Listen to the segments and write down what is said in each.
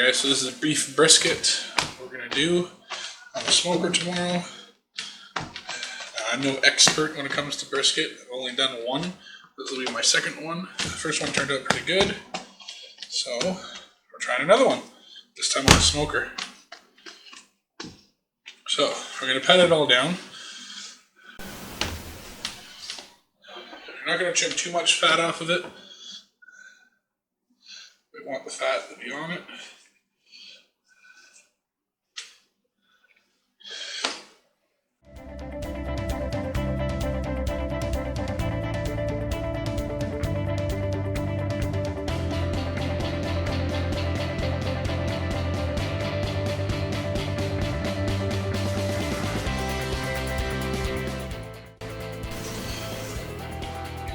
guys, so this is beef brisket we're gonna do on the smoker tomorrow. I'm no expert when it comes to brisket. I've only done one. This will be my second one. The first one turned out pretty good. So we're trying another one, this time on the smoker. So we're gonna pat it all down. You're not gonna trim too much fat off of it. We want the fat to be on it.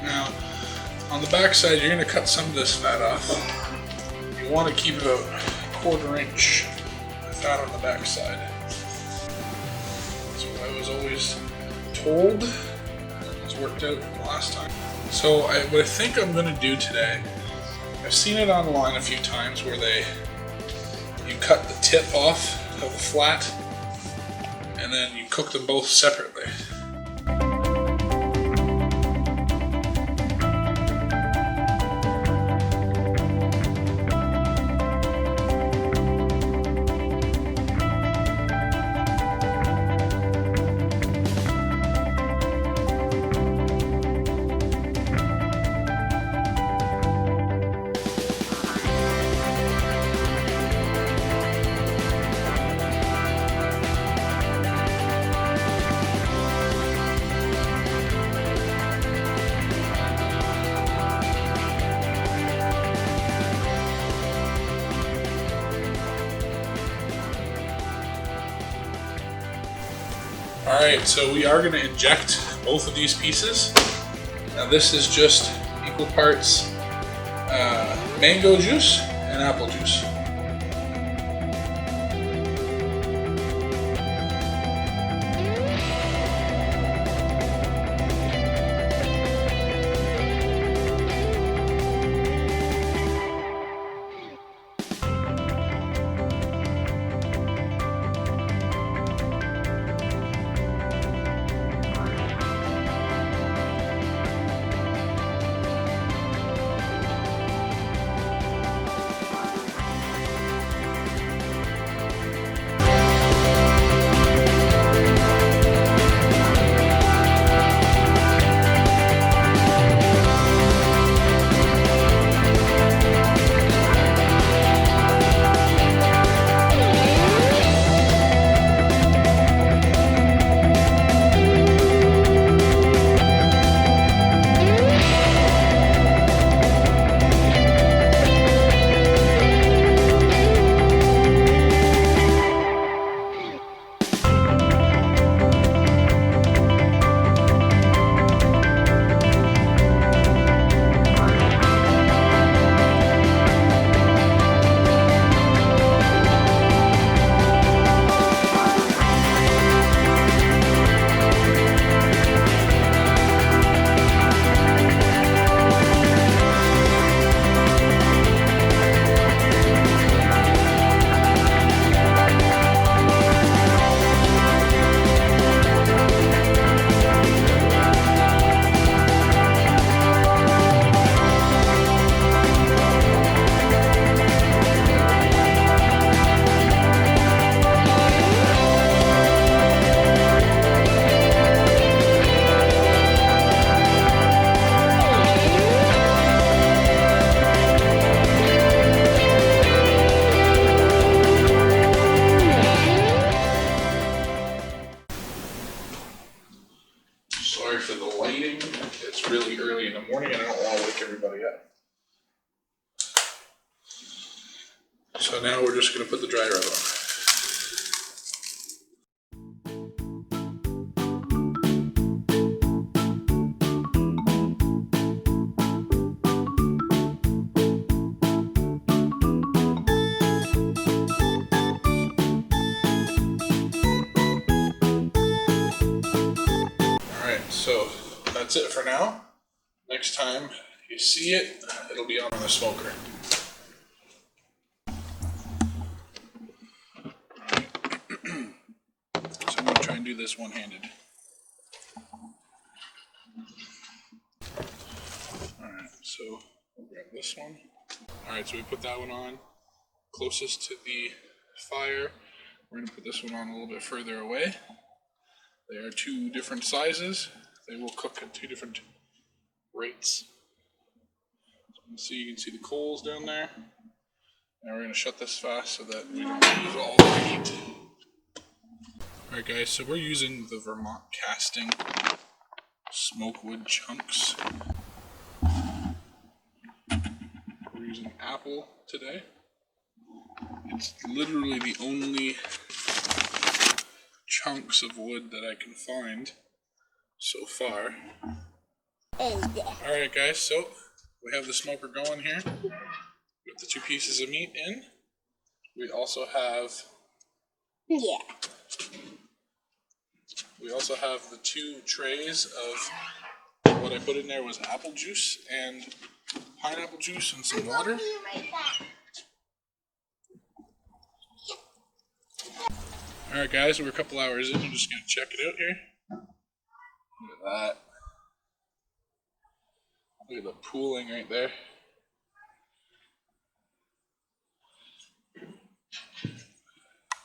Now, on the back side, you're going to cut some of this fat off. You want to keep about a 1/4 inch fat on the back side. That's what I was always told. It's worked out the last time. So what I think I'm going to do today, I've seen it online a few times where you cut the tip off of the flat and then you cook them both separately. Alright, so we are going to inject both of these pieces. Now this is just equal parts mango juice and apple juice. Sorry for the lighting. It's really early in the morning and I don't want to wake everybody up. So now we're just going to put the dry rub on. So that's it for now. Next time you see it, it'll be on the smoker. do this one-handed. Alright, so we'll grab this one. Alright, so we put that one on closest to the fire. We're going to put this one on a little bit further away. They are two different sizes. They will cook at two different rates. So you can see the coals down there. Now we're going to shut this fast so that we don't lose all the heat. Alright guys, so we're using the Vermont casting smoke wood chunks. We're using apple today. It's literally the only chunks of wood that I can find so far. Alright guys, so we have the smoker going here with the two pieces of meat in. We also have the two trays of what I put in there was apple juice and pineapple juice and some water. Alright guys, we're a couple hours in. I'm just going to check it out here. Look at that. Look at the pooling right there.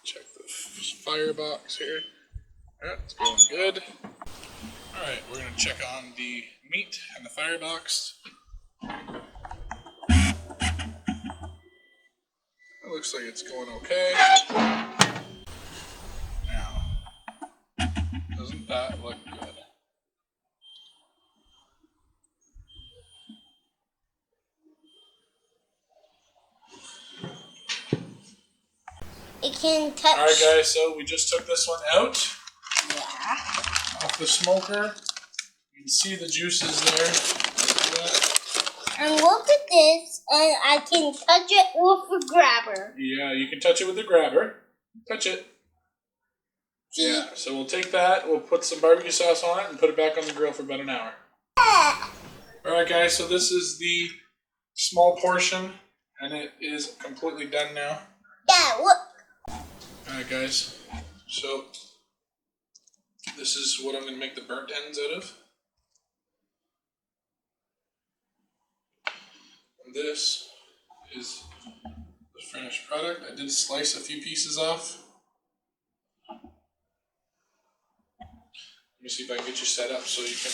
Check the firebox here. Alright, it's going good. Alright, we're going to check on the meat and the firebox. It looks like it's going okay. Now, doesn't that look good? It can touch. Alright guys, so we just took this one out. Yeah. Off the smoker. You can see the juices there. See that? And look at this, and I can touch it with a grabber. Yeah, you can touch it with the grabber. Touch it. See? Yeah, so we'll take that, we'll put some barbecue sauce on it, and put it back on the grill for about an hour. Alright guys, so this is the small portion, and it is completely done now. Yeah, look. Alright guys, so this is what I'm going to make the burnt ends out of. And this is the finished product. I did slice a few pieces off. Let me see if I can get you set up so you can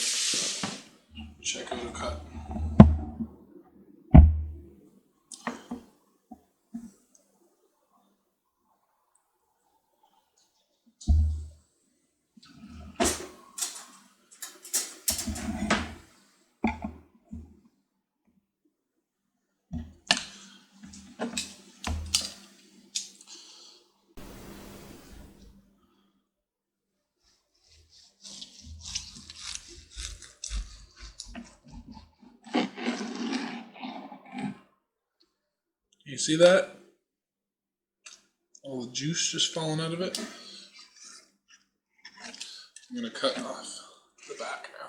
check out a cut. You see that? All the juice just falling out of it. I'm going to cut off the back now.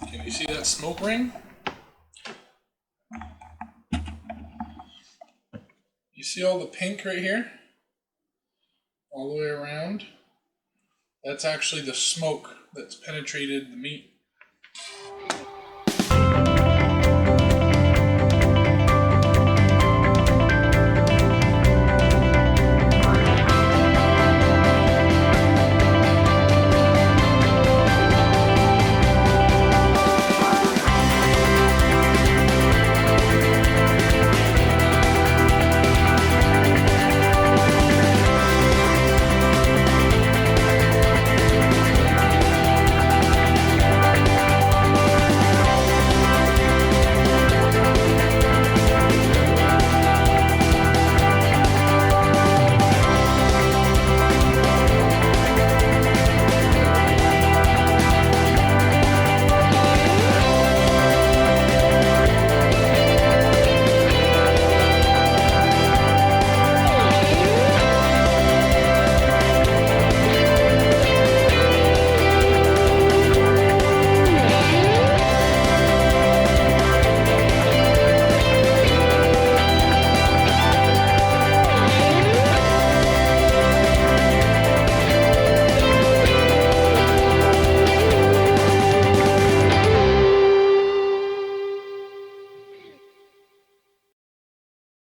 Can you see that smoke ring? You see all the pink right here? All the way around? That's actually the smoke that's penetrated the meat.